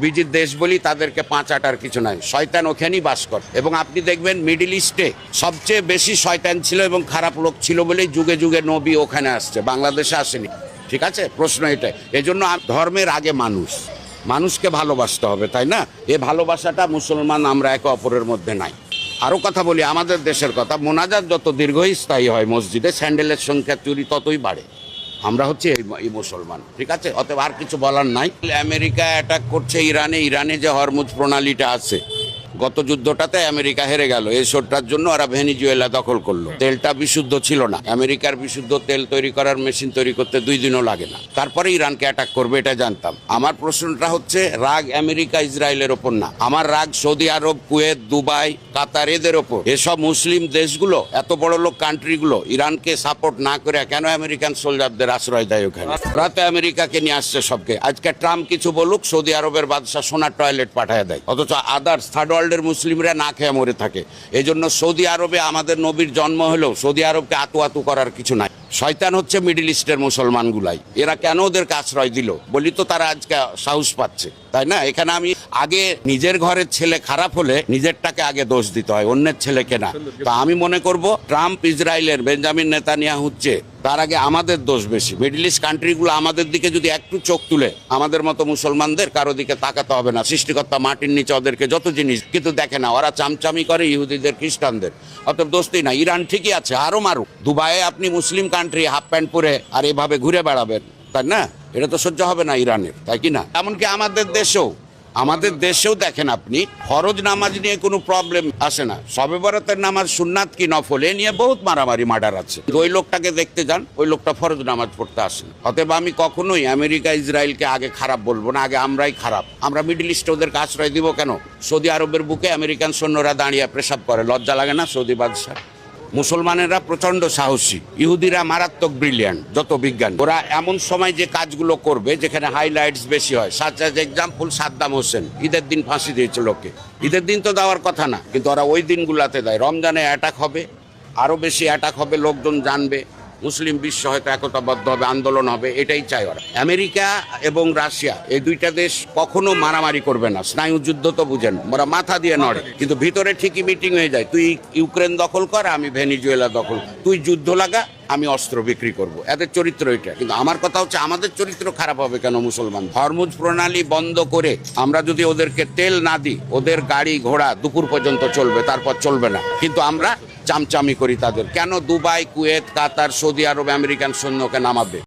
নবীজির দেশ বলি তাদেরকে 5-8 কিছু নাই, শয়তান ওখানেই বাস করে। এবং আপনি দেখবেন মিডিল ইস্টে সবচেয়ে বেশি শয়তান ছিল এবং খারাপ লোক ছিল বলেই যুগে যুগে নবী ওখানে আসছে, বাংলাদেশে আসেনি। ঠিক আছে, প্রশ্ন এটাই। এজন্য ধর্মের আগে মানুষকে ভালোবাসতে হবে, তাই না? এই ভালোবাসাটা মুসলমান আমরা একে অপরের মধ্যে নাই। আরও কথা বলি, আমাদের দেশের কথা, মোনাজাত যত দীর্ঘস্থায়ী হয় মসজিদে, স্যান্ডেলের সংখ্যা চুরি ততই বাড়ে। আমরা হচ্ছে এই মুসলমান, ঠিক আছে? অতএব আর কিছু বলার নাই। আমেরিকা অ্যাটাক করছে ইরানে যে হরমুজ প্রণালীটা আছে, গত যুদ্ধটাতে আমেরিকা হেরে গেল, এই শোটার জন্য ওরা ভেনিজুয়েলা দখল করলো। তেলটা বিশুদ্ধ ছিল না, আমেরিকার বিশুদ্ধ তেল তৈরি করার মেশিন তৈরি করতে 2 দিনও লাগে না, তারপরে ইরানকে অ্যাটাক করবে এটা জানতাম। আমার প্রশ্নটা হচ্ছে রাগ আমেরিকা ইসরায়েলের ওপর না, আমার রাগ সৌদি আরব, কুয়েত, দুবাই, কাতার এদের ওপর। এসব মুসলিম দেশগুলো, এত বড় লোক কান্ট্রিগুলো ইরানকে সাপোর্ট না করে কেন আমেরিকান সোলজারদের আশ্রয় দেয় ওখানে? রাতে আমেরিকাকে নিয়ে আসছে সবকে। আজকে ট্রাম্প কিছু বলুক, সৌদি আরবের বাদশাহ সোনার টয়লেট পাঠায় দেয়, অথচ আদার্স থার্ড ওয়ার্ল্ডের মুসলিমরা না খেয়ে মরে থাকে। এই জন্য সৌদি আরবে আমাদের নবীর জন্ম হলেও সৌদি আরবকে আতু করার কিছু নাই। শয়তান হচ্ছে মিডিল ইস্টের মুসলমানগুলাই। এরা কেন ওদেরকে আশ্রয় দিল বলি তো তারা আজকে সাহস পাচ্ছে, তাই না? এখানে আমি আগে নিজের ঘরের ছেলে খারাপ হলে নিজেরটাকে আগে দোষ দিতে হয়, অন্যের ছেলেকে না। তা আমি মনে করব ট্রাম্প ইসরায়েলের বেঞ্জামিন নেতানিয়াহু হচ্ছে, তার আগে আমাদের দোষ বেশি। মিডল ইস্ট কান্ট্রিগুলো আমাদের দিকে যদি একটু চোখ তুলে, আমাদের মতো মুসলমানদের কারো দিকে তাকাতে হবে না। সৃষ্টিকর্তা মাটির নিচে ওদেরকে যত জিনিস কিন্তু দেখে না, ওরা চামচামি করে ইহুদিদের, খ্রিস্টানদের। অতএব দোষই না, ইরান ঠিকই আছে, আরো মারুক। দুবাইয়ে আপনি মুসলিম কান্ট্রি হাফ প্যান্ট পরে আর এভাবে ঘুরে বেড়াবেন, তাই না? এটা তো সহ্য হবে না ইরানের, তাই কি না? এমনকি আমাদের দেশেও দেখেন আপনি, ফরজ নামাজ নিয়ে কোনো প্রবলেম আসে না। শবে বরাতের নামাজ সুন্নাত কি নফল এ নিয়ে বহুত মারামারি মার্ডার আছে। ওই লোকটাকে দেখতে যান, ওই লোকটা ফরজ নামাজ পড়তে আসেন। অতএব আমি কখনোই আমেরিকা ইসরায়েলকে আগে খারাপ বলবো না, আগে আমরাই খারাপ। আমরা মিডল ইস্টে ওদেরকে আশ্রয় দিব কেন? সৌদি আরবের বুকে আমেরিকান সৈন্যরা দাঁড়িয়ে পেশাব করে, লজ্জা লাগে না সৌদি বাদশাহ? মুসলমানেরা প্রচন্ড সাহসী, ইহুদিরা মারাত্মক ব্রিলিয়ান্ট, যত বিজ্ঞান। ওরা এমন সময় যে কাজগুলো করবে যেখানে হাইলাইটস বেশি হয়। Such as example Saddam Hossain ঈদের দিন ফাঁসি দিয়েছে লোকে। ঈদের দিন তো দেওয়ার কথা না, কিন্তু ওরা ওই দিনগুলাতে দেয়। রমজানে অ্যাটাক হবে, আরও বেশি অ্যাটাক হবে, লোকজন জানবে, মুসলিম বিশ্ব হয়তো একতাবদ্ধ হবে, আন্দোলন হবে, এটাই চায় ওরা। আমেরিকা এবং রাশিয়া এই দুইটা দেশ কখনো মারামারি করবে না। স্নায়ুযুদ্ধ তো বুঝেন, ওরা মাথা দিয়ে নড়ে, কিন্তু ভিতরে ঠিকই মিটিং হয়ে যায়। তুই ইউক্রেন দখল কর, আমি ভেনিজুয়েলা দখল, তুই যুদ্ধ লাগা, আমি অস্ত্র বিক্রি করব। এদের চরিত্র এটা। কিন্তু আমার কথা হচ্ছে আমাদের চরিত্র খারাপ হবে কেন? মুসলমান হরমুজ প্রণালী বন্ধ করে আমরা যদি ওদেরকে তেল না দিই, ওদের গাড়ি ঘোড়া দুপুর পর্যন্ত চলবে, তারপর চলবে না। কিন্তু আমরা চামচামি করি তাদের। কেন দুবাই, কুয়েত, কাতার, সৌদি আরব আমেরিকান সৈন্যকে নামাবে?